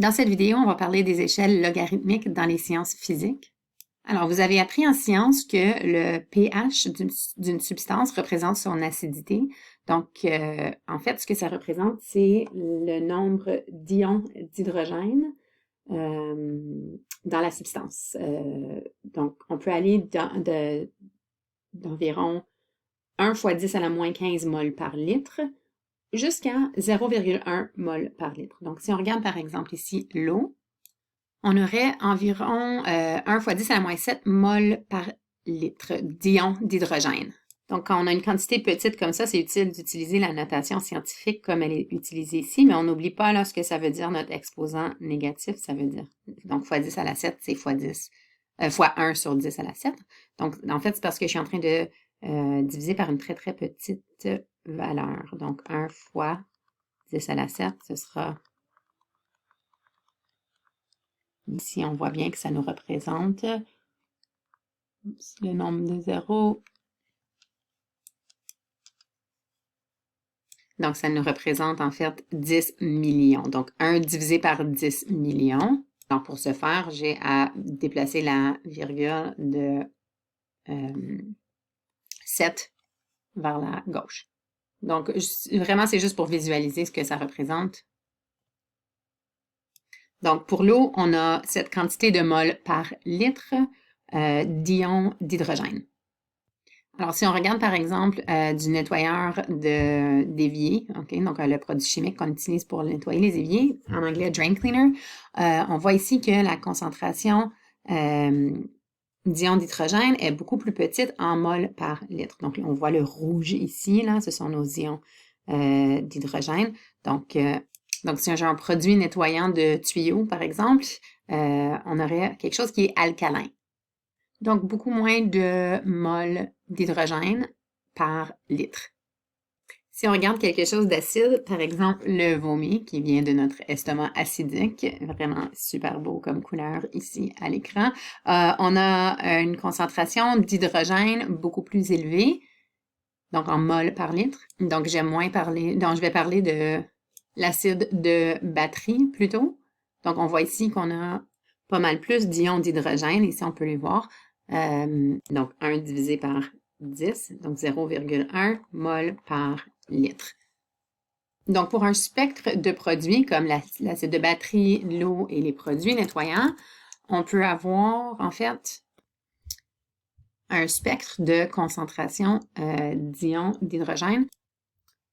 Dans cette vidéo, on va parler des échelles logarithmiques dans les sciences physiques. Alors, vous avez appris en sciences que le pH d'une substance représente son acidité. Donc, en fait, ce que ça représente, c'est le nombre d'ions d'hydrogène dans la substance. Donc, on peut aller d'environ 1 fois 10 à la moins 15 moles par litre jusqu'à 0,1 mol par litre. Donc, si on regarde par exemple ici l'eau, on aurait environ 1 fois 10 à la moins 7 mol par litre d'ions d'hydrogène. Donc, quand on a une quantité petite comme ça, c'est utile d'utiliser la notation scientifique comme elle est utilisée ici, mais on n'oublie pas là ce que ça veut dire notre exposant négatif, ça veut dire. Donc, fois 10 à la 7, c'est fois 1 sur 10 à la 7. Donc, en fait, c'est parce que je suis en train de diviser par une très, très petite valeur. Donc, 1 fois 10 à la 7, ce sera... Ici, on voit bien que ça nous représente le nombre de zéros. Donc, ça nous représente en fait 10 millions. Donc, 1 divisé par 10 millions. Donc, pour ce faire, j'ai à déplacer la virgule de 7 vers la gauche. Donc, vraiment, c'est juste pour visualiser ce que ça représente. Donc, pour l'eau, on a cette quantité de moles par litre d'ions d'hydrogène. Alors, si on regarde par exemple du nettoyeur d'évier, okay, donc le produit chimique qu'on utilise pour nettoyer les éviers, en anglais drain cleaner, on voit ici que la concentration d'ions d'hydrogène est beaucoup plus petite en moles par litre. Donc, on voit le rouge ici, là, ce sont nos ions d'hydrogène. Donc, si j'ai un produit nettoyant de tuyaux, par exemple, on aurait quelque chose qui est alcalin. Donc, beaucoup moins de moles d'hydrogène par litre. Si on regarde quelque chose d'acide, par exemple le vomi qui vient de notre estomac acidique, vraiment super beau comme couleur ici à l'écran, on a une concentration d'hydrogène beaucoup plus élevée, donc en moles par litre. Donc, je vais parler de l'acide de batterie plutôt. Donc, on voit ici qu'on a pas mal plus d'ions d'hydrogène. Ici, on peut les voir. Donc, 1 divisé par 10, donc 0,1 mol par litre. Donc, pour un spectre de produits comme l'acide de batterie, l'eau et les produits nettoyants, on peut avoir, en fait, un spectre de concentration d'ions d'hydrogène.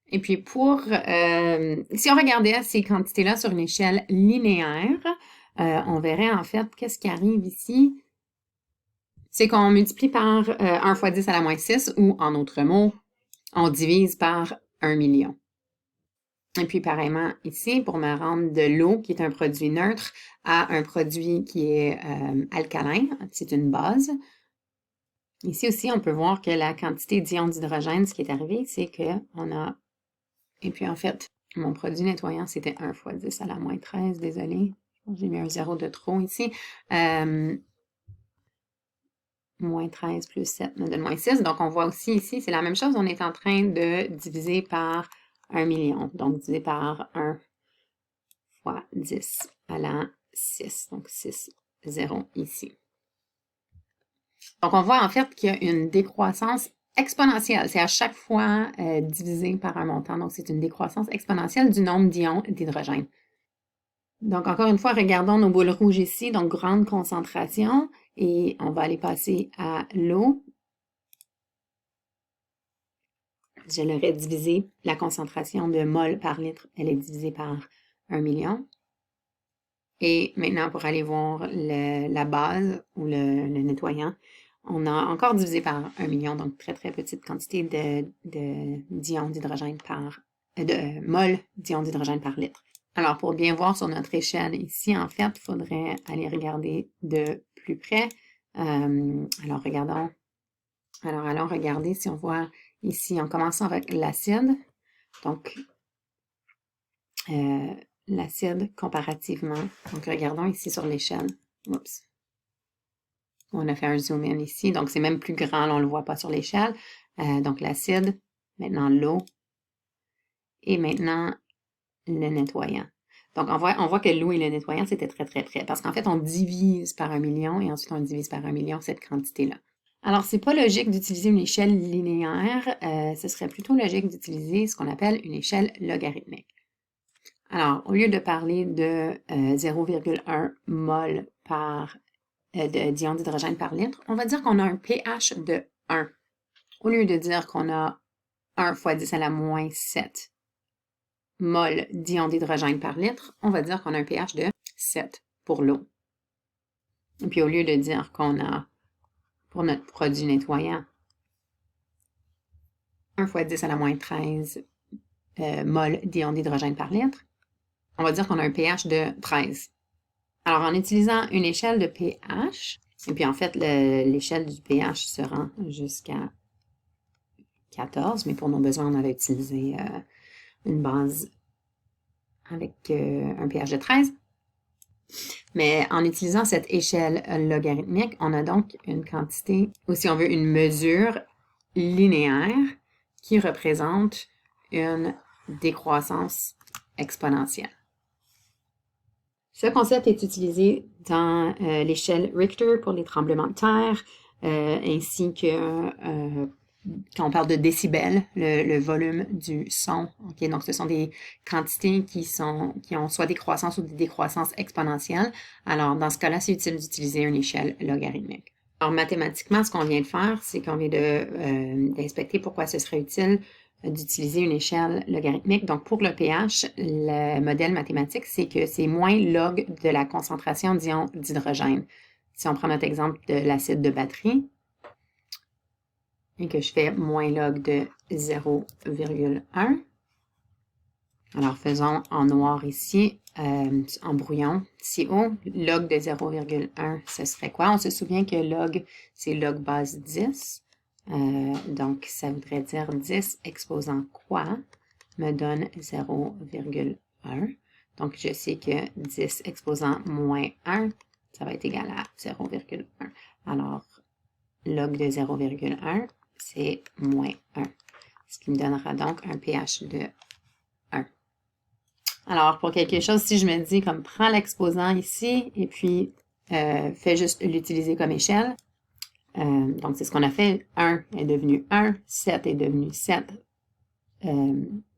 Et puis, si on regardait ces quantités-là sur une échelle linéaire, on verrait en fait qu'est-ce qui arrive ici. C'est qu'on multiplie par 1 fois 10 à la moins 6, ou en autres mots, on divise par 1 million. Et puis, pareillement, ici, pour me rendre de l'eau, qui est un produit neutre, à un produit qui est alcalin, c'est une base. Ici aussi, on peut voir que la quantité d'ions d'hydrogène, ce qui est arrivé, c'est qu'on a... Et puis, en fait, mon produit nettoyant, c'était 1 fois 10 à la moins 13, désolé. J'ai mis un 0 de trop ici. Moins 13 plus 7 me donne moins 6. Donc, on voit aussi ici, c'est la même chose. On est en train de diviser par 1 million. Donc, diviser par 1 fois 10 à la 6. Donc, 6, 0 ici. Donc, on voit en fait qu'il y a une décroissance exponentielle. C'est à chaque fois divisé par un montant. Donc, c'est une décroissance exponentielle du nombre d'ions d'hydrogène. Donc, encore une fois, regardons nos boules rouges ici. Donc, grande concentration. Et on va aller passer à l'eau. Je l'aurais divisé, la concentration de mol par litre, elle est divisée par 1 million. Et maintenant, pour aller voir la base ou le nettoyant, on a encore divisé par 1 million, donc très, très petite quantité d'ions d'hydrogène de mol d'ions d'hydrogène par litre. Alors, pour bien voir sur notre échelle ici, en fait, il faudrait aller regarder de plus près. Alors, allons regarder si on voit ici, en commençant avec l'acide. Donc, l'acide comparativement. Donc, regardons ici sur l'échelle. Oups. On a fait un zoom in ici. Donc, c'est même plus grand. Là, on ne le voit pas sur l'échelle. Donc, l'acide. Maintenant, l'eau. Et maintenant, le nettoyant. Donc, on voit que l'eau et le nettoyant, c'était très, très près. Parce qu'en fait, on divise par 1 million et ensuite on divise par 1 million cette quantité-là. Alors, c'est pas logique d'utiliser une échelle linéaire. Ce serait plutôt logique d'utiliser ce qu'on appelle une échelle logarithmique. Alors, au lieu de parler de 0,1 mol d'ion d'hydrogène par litre, on va dire qu'on a un pH de 1. Au lieu de dire qu'on a 1 fois 10 à la moins 7 mol d'ion d'hydrogène par litre, on va dire qu'on a un pH de 7 pour l'eau. Et puis au lieu de dire qu'on a, pour notre produit nettoyant, 1 fois 10 à la moins 13 mol d'ion d'hydrogène par litre, on va dire qu'on a un pH de 13. Alors en utilisant une échelle de pH, et puis en fait l'échelle du pH se rend jusqu'à 14, mais pour nos besoins, on avait utilisé une base avec un pH de 13. Mais en utilisant cette échelle logarithmique, on a donc une quantité, ou si on veut, une mesure linéaire qui représente une décroissance exponentielle. Ce concept est utilisé dans l'échelle Richter pour les tremblements de terre, ainsi que quand on parle de décibels, le volume du son. Okay? Donc, ce sont des quantités qui ont soit des croissances ou des décroissances exponentielles. Alors, dans ce cas-là, c'est utile d'utiliser une échelle logarithmique. Alors, mathématiquement, ce qu'on vient de faire, c'est qu'on vient d'inspecter pourquoi ce serait utile d'utiliser une échelle logarithmique. Donc, pour le pH, le modèle mathématique, c'est que c'est moins log de la concentration d'ion d'hydrogène. Si on prend notre exemple de l'acide de batterie, et que je fais moins log de 0,1. Alors, faisons en noir ici, en brouillon, si haut, log de 0,1, ce serait quoi? On se souvient que log, c'est log base 10. Donc, ça voudrait dire 10 exposant quoi me donne 0,1. Donc, je sais que 10 exposant moins 1, ça va être égal à 0,1. Alors, log de 0,1, c'est moins 1, ce qui me donnera donc un pH de 1. Alors, pour quelque chose, si je me dis comme prends l'exposant ici et puis fais juste l'utiliser comme échelle, donc c'est ce qu'on a fait, 1 est devenu 1, 7 est devenu 7,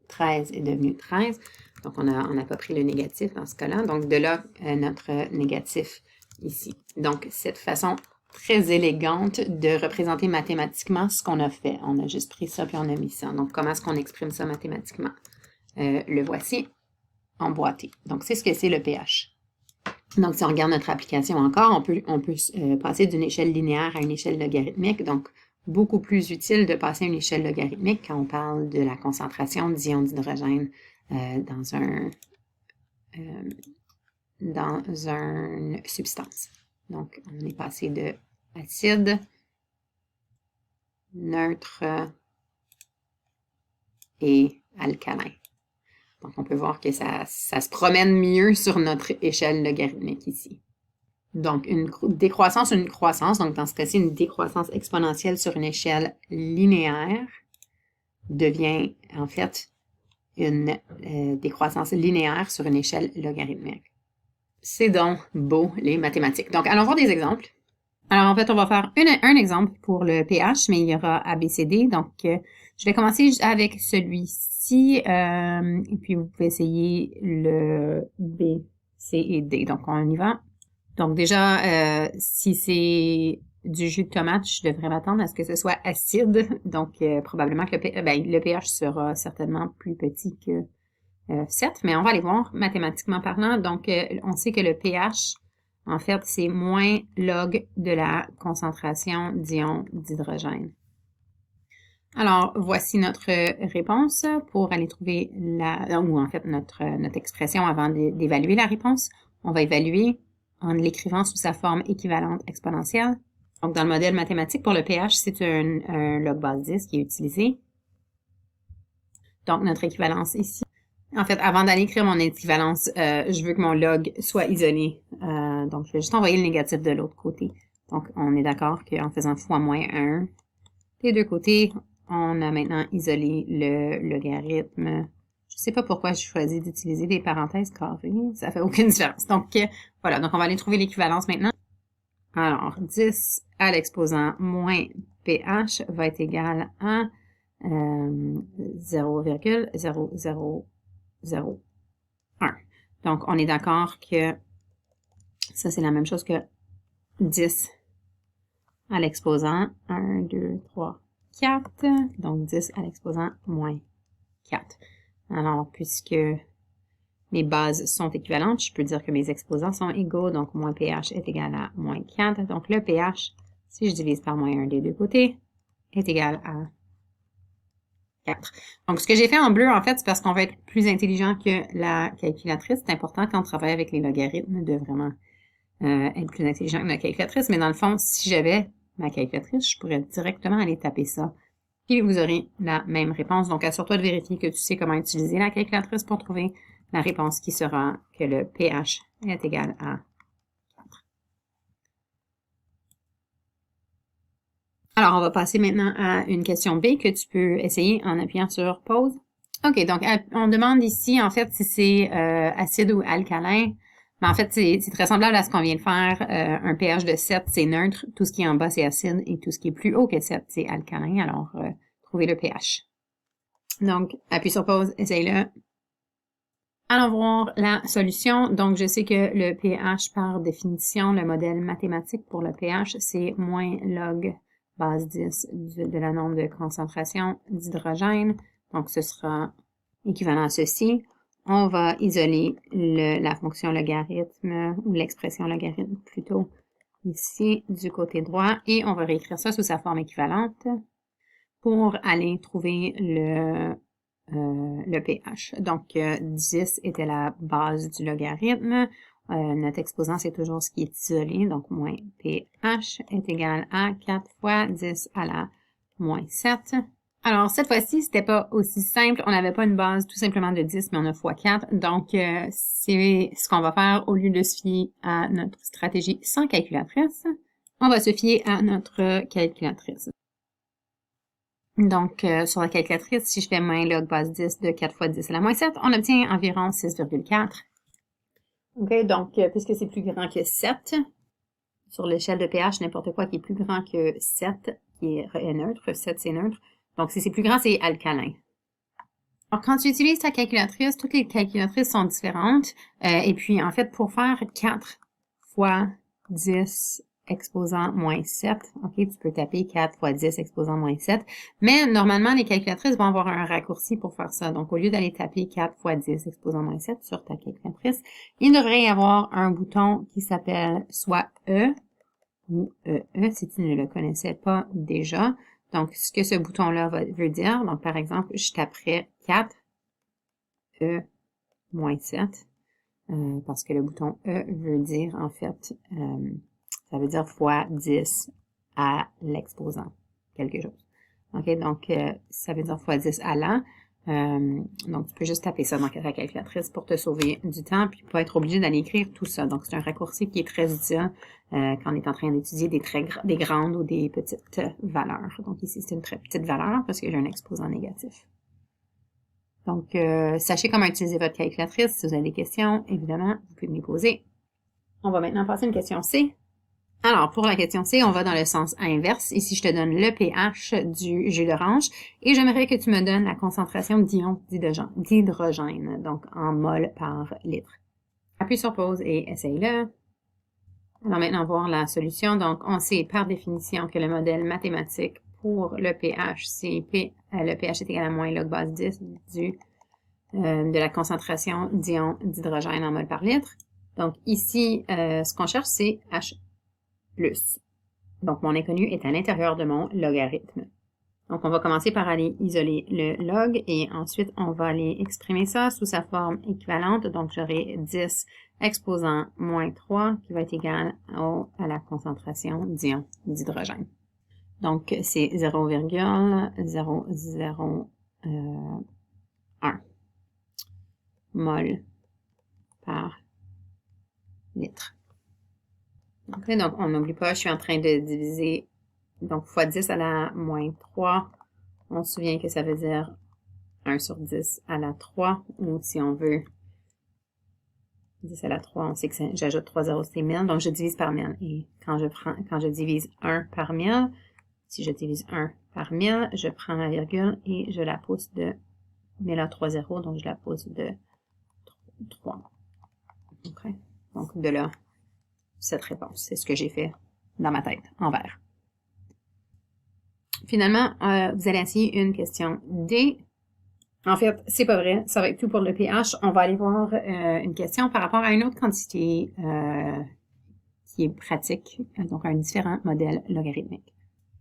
13 est devenu 13, donc on n'a pas pris le négatif dans ce cas-là, donc de là notre négatif ici. Donc, cette façon très élégante de représenter mathématiquement ce qu'on a fait. On a juste pris ça puis on a mis ça. Donc, comment est-ce qu'on exprime ça mathématiquement? Le voici emboîté. Donc, c'est ce que c'est le pH. Donc, si on regarde notre application encore, on peut passer d'une échelle linéaire à une échelle logarithmique. Donc, beaucoup plus utile de passer à une échelle logarithmique quand on parle de la concentration d'ion d'hydrogène dans une substance. Donc, on est passé de acide, neutre et alcalin. Donc, on peut voir que ça se promène mieux sur notre échelle logarithmique ici. Donc, une décroissance ou une croissance, donc dans ce cas-ci, une décroissance exponentielle sur une échelle linéaire devient en fait une décroissance linéaire sur une échelle logarithmique. C'est donc beau, les mathématiques. Donc, allons voir des exemples. Alors, en fait, on va faire un exemple pour le pH, mais il y aura ABCD. Donc, je vais commencer avec celui-ci, et puis vous pouvez essayer le B, C et D. Donc, on y va. Donc, déjà, si c'est du jus de tomate, je devrais m'attendre à ce que ce soit acide. Donc, probablement que le pH sera certainement plus petit que 7, mais on va aller voir mathématiquement parlant. Donc, on sait que le pH, en fait, c'est moins log de la concentration d'ion d'hydrogène. Alors, voici notre réponse pour aller trouver ou en fait notre expression avant d'évaluer la réponse. On va évaluer en l'écrivant sous sa forme équivalente exponentielle. Donc, dans le modèle mathématique, pour le pH, c'est un log base 10 qui est utilisé. Donc, notre équivalence ici. En fait, avant d'aller écrire mon équivalence, je veux que mon log soit isolé. Donc, je vais juste envoyer le négatif de l'autre côté. Donc, on est d'accord qu'en faisant fois moins 1, des deux côtés, on a maintenant isolé le logarithme Je sais pas pourquoi je choisis d'utiliser des parenthèses carrées. Ça fait aucune différence. Donc, voilà. Donc, on va aller trouver l'équivalence maintenant. Alors, 10 à l'exposant moins pH va être égal à 0,0001. Donc, on est d'accord que ça, c'est la même chose que 10 à l'exposant 1, 2, 3, 4. Donc, 10 à l'exposant moins 4. Alors, puisque mes bases sont équivalentes, je peux dire que mes exposants sont égaux, donc moins pH est égal à moins 4. Donc le pH, si je divise par moins 1 des deux côtés, est égal à 4. Donc ce que j'ai fait en bleu, en fait, c'est parce qu'on va être plus intelligent que la calculatrice. C'est important quand on travaille avec les logarithmes de vraiment être plus intelligent que la calculatrice. Mais dans le fond, si j'avais ma calculatrice, je pourrais directement aller taper ça. Puis vous aurez la même réponse. Donc assure-toi de vérifier que tu sais comment utiliser la calculatrice pour trouver la réponse qui sera que le pH est égal à 4. Alors, on va passer maintenant à une question B que tu peux essayer en appuyant sur pause. OK, donc on demande ici, en fait, si c'est acide ou alcalin. Mais en fait, c'est très semblable à ce qu'on vient de faire. Un pH de 7, c'est neutre. Tout ce qui est en bas, c'est acide. Et tout ce qui est plus haut que 7, c'est alcalin. Alors, trouvez le pH. Donc, appuie sur pause, essaye-le. Allons voir la solution. Donc, je sais que le pH, par définition, le modèle mathématique pour le pH, c'est moins log base 10 de la nombre de concentration d'hydrogène. Donc, ce sera équivalent à ceci. On va isoler la fonction logarithme, ou l'expression logarithme plutôt, ici, du côté droit. Et on va réécrire ça sous sa forme équivalente pour aller trouver le pH. Donc, 10 était la base du logarithme. Notre exposant, c'est toujours ce qui est isolé, donc moins pH est égal à 4 fois 10 à la moins 7. Alors, cette fois-ci, c'était pas aussi simple. On n'avait pas une base tout simplement de 10, mais on a fois 4. Donc, c'est ce qu'on va faire au lieu de se fier à notre stratégie sans calculatrice. On va se fier à notre calculatrice. Donc, sur la calculatrice, si je fais moins log base 10 de 4 fois 10 à la moins 7, on obtient environ 6,4. OK, donc, puisque c'est plus grand que 7, sur l'échelle de pH, n'importe quoi qui est plus grand que 7, qui est neutre, 7 c'est neutre. Donc, si c'est plus grand, c'est alcalin. Alors, quand tu utilises ta calculatrice, toutes les calculatrices sont différentes. Et puis, en fait, pour faire 4 fois 10 exposant moins 7, OK, tu peux taper 4 fois 10 exposant moins 7. Mais normalement, les calculatrices vont avoir un raccourci pour faire ça. Donc, au lieu d'aller taper 4 fois 10 exposant moins 7 sur ta calculatrice, il devrait y avoir un bouton qui s'appelle soit E ou EE si tu ne le connaissais pas déjà. Donc, ce que ce bouton-là veut dire, donc par exemple, je taperais 4 E moins 7, parce que le bouton E veut dire, en fait, ça veut dire fois 10 à l'exposant, quelque chose. OK, donc ça veut dire fois 10 à la. Donc, tu peux juste taper ça dans ta calculatrice pour te sauver du temps, puis pas être obligé d'aller écrire tout ça. Donc, c'est un raccourci qui est très utile quand on est en train d'étudier des grandes ou des petites valeurs. Donc, ici, c'est une très petite valeur parce que j'ai un exposant négatif. Donc, sachez comment utiliser votre calculatrice. Si vous avez des questions, évidemment, vous pouvez me les poser. On va maintenant passer à une question C. Alors, pour la question C, on va dans le sens inverse. Ici, je te donne le pH du jus d'orange et j'aimerais que tu me donnes la concentration d'ions d'hydrogène, donc en mol par litre. Appuie sur pause et essaye-le. Alors maintenant, voir la solution. Donc, on sait par définition que le modèle mathématique pour le pH, c'est le pH est égal à moins log base 10 de la concentration d'ions d'hydrogène en mol par litre. Donc ici, ce qu'on cherche, c'est H+. Donc, mon inconnu est à l'intérieur de mon logarithme. Donc, on va commencer par aller isoler le log et ensuite, on va aller exprimer ça sous sa forme équivalente. Donc, j'aurai 10 exposant moins 3 qui va être égal à la concentration d'ions d'hydrogène. Donc, c'est 0,001 mol par litre. Okay, donc, on n'oublie pas, je suis en train de diviser, donc, fois 10 à la moins 3. On se souvient que ça veut dire 1 sur 10 à la 3, ou si on veut 10 à la 3, on sait que j'ajoute 3 zéros, c'est 1000, donc je divise par 1000. Et quand je divise 1 par 1000, si je divise 1 par 1000, je prends ma virgule et je la pousse de 1000 à 3 zéros, donc je la pousse de 3. Okay. Donc de là, cette réponse, c'est ce que j'ai fait dans ma tête, en vert. Finalement, vous allez essayer une question D. En fait, c'est pas vrai, ça va être tout pour le pH. On va aller voir une question par rapport à une autre quantité qui est pratique, donc un différent modèle logarithmique.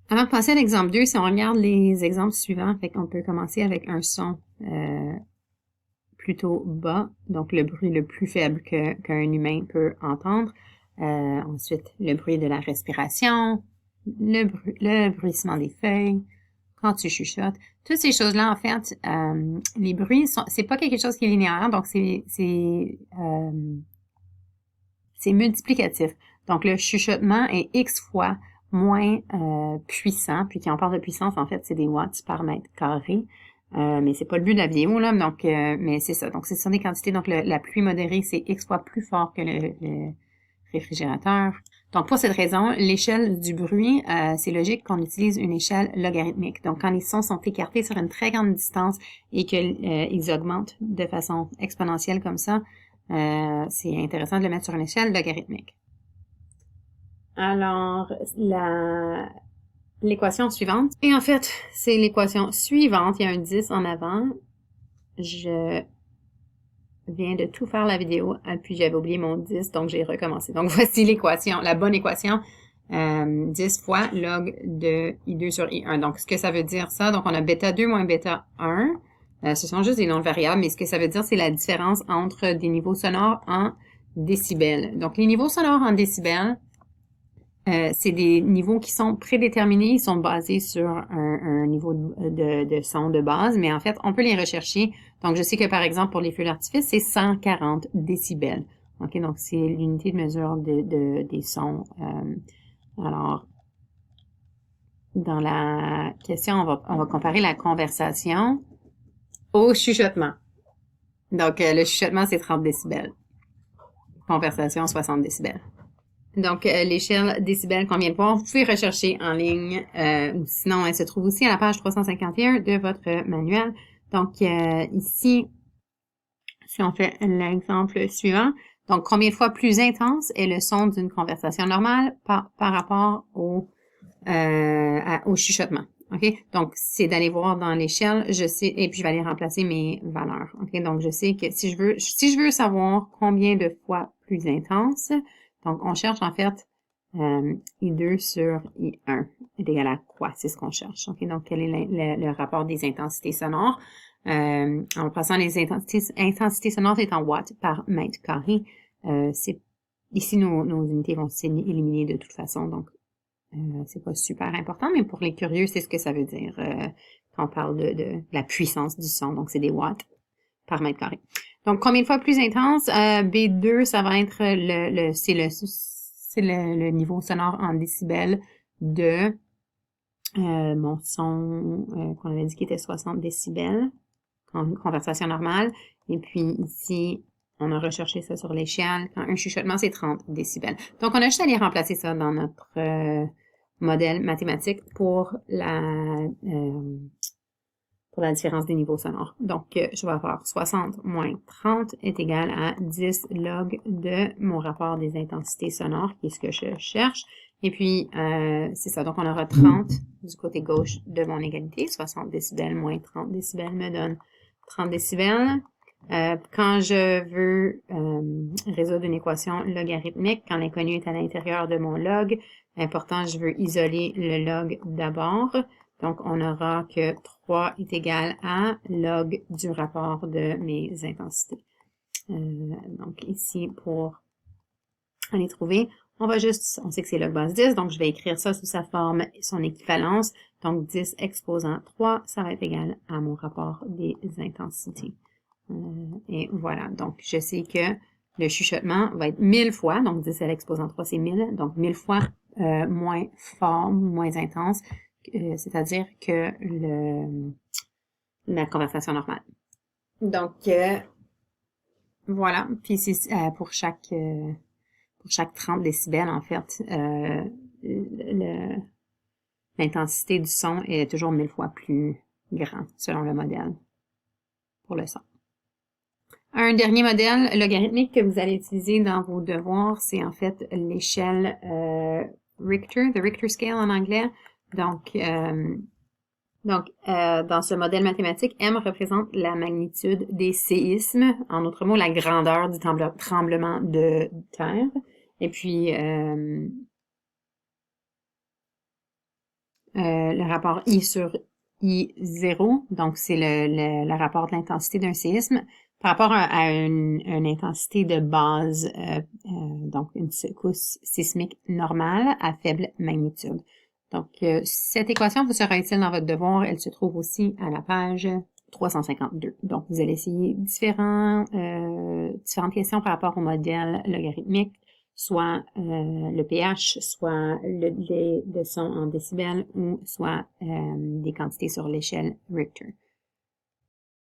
Avant de passer à l'exemple 2, si on regarde les exemples suivants, fait qu'on peut commencer avec un son plutôt bas, donc le bruit le plus faible qu'un humain peut entendre. Ensuite, le bruit de la respiration, le bruissement des feuilles, quand tu chuchotes. Toutes ces choses-là, en fait, les bruits, c'est pas quelque chose qui est linéaire, donc c'est multiplicatif. Donc, le chuchotement est X fois moins puissant. Puis quand on parle de puissance, en fait, c'est des watts par mètre carré. Mais c'est pas le but de la vidéo, là. Donc, mais c'est ça. Donc, ce sont des quantités. Donc, la pluie modérée, c'est X fois plus fort que le réfrigérateur. Donc, pour cette raison, l'échelle du bruit, c'est logique qu'on utilise une échelle logarithmique. Donc, quand les sons sont écartés sur une très grande distance et qu'ils augmentent de façon exponentielle comme ça, c'est intéressant de le mettre sur une échelle logarithmique. Alors, l'équation suivante. Et en fait, c'est l'équation suivante. Il y a un 10 en avant. Je viens de tout faire la vidéo, puis j'avais oublié mon 10, donc j'ai recommencé. Donc, voici l'équation, la bonne équation. 10 fois log de I2 sur I1. Donc, ce que ça veut dire ça, donc on a bêta 2 moins bêta 1. Ce sont juste des noms de variables, mais ce que ça veut dire, c'est la différence entre des niveaux sonores en décibels. Donc, les niveaux sonores en décibels, c'est des niveaux qui sont prédéterminés, ils sont basés sur un niveau de son de base, mais en fait, on peut les rechercher. Donc, je sais que par exemple, pour les feux d'artifice, c'est 140 décibels. OK, donc c'est l'unité de mesure des sons. Alors, dans la question, on va comparer la conversation au chuchotement. Donc, le chuchotement, c'est 30 décibels. Conversation, 60 décibels. Donc, l'échelle décibels qu'on vient de voir, vous pouvez rechercher en ligne. Sinon, elle se trouve aussi à la page 351 de votre manuel. Donc, ici, si on fait l'exemple suivant, donc, combien de fois plus intense est le son d'une conversation normale par rapport au chuchotement. OK? Donc, c'est d'aller voir dans l'échelle, je sais, et puis je vais aller remplacer mes valeurs. OK? Donc, je sais que si je veux savoir combien de fois plus intense, donc on cherche en fait I2 sur I1 est égal à quoi? C'est ce qu'on cherche. OK? Donc, quel est le rapport des intensités sonores? En passant, les intensités sonores est en watts par mètre carré. Ici, nos unités vont s'éliminer de toute façon, donc c'est pas super important, mais pour les curieux, c'est ce que ça veut dire quand on parle de la puissance du son. Donc, c'est des watts par mètre carré. Donc, combien de fois plus intense? B2, ça va être le niveau sonore en décibels de mon son qu'on avait dit qui était 60 décibels, conversation normale. Et puis ici, on a recherché ça sur l'échelle. Quand un chuchotement, c'est 30 décibels. Donc, on a juste à aller remplacer ça dans notre modèle mathématique pour la différence des niveaux sonores. Donc, je vais avoir 60 moins 30 est égal à 10 log de mon rapport des intensités sonores, qui est ce que je cherche. Et puis, c'est ça. Donc, on aura 30 du côté gauche de mon égalité. 60 décibels moins 30 décibels me donne 30 décibels. Quand je veux résoudre une équation logarithmique, quand l'inconnu est à l'intérieur de mon log, important, je veux isoler le log d'abord. Donc, on aura que 3 est égal à log du rapport de mes intensités. Donc, ici, pour aller trouver, on sait que c'est log base 10, donc je vais écrire ça sous sa forme, son équivalence. Donc, 10 exposant 3, ça va être égal à mon rapport des intensités. Et voilà, donc je sais que le chuchotement va être 1000 fois, donc 10 à l'exposant 3, c'est 1000, donc 1000 fois moins fort, moins intense, c'est-à-dire que la conversation normale. Donc, voilà. Puis c'est pour chaque 30 décibels, en fait, l'intensité du son est toujours 1000 fois plus grand, selon le modèle, pour le son. Un dernier modèle logarithmique que vous allez utiliser dans vos devoirs, c'est en fait l'échelle Richter, the Richter scale en anglais. Donc, dans ce modèle mathématique, M représente la magnitude des séismes, en d'autres mots, la grandeur du tremblement de terre. Et puis, le rapport I sur I0, donc c'est le rapport de l'intensité d'un séisme, par rapport à une intensité de base, donc une secousse sismique normale à faible magnitude. Donc, cette équation vous sera utile dans votre devoir. Elle se trouve aussi à la page 352. Donc, vous allez essayer différentes questions par rapport au modèle logarithmique, soit le pH, soit le son en décibels, ou soit des quantités sur l'échelle Richter.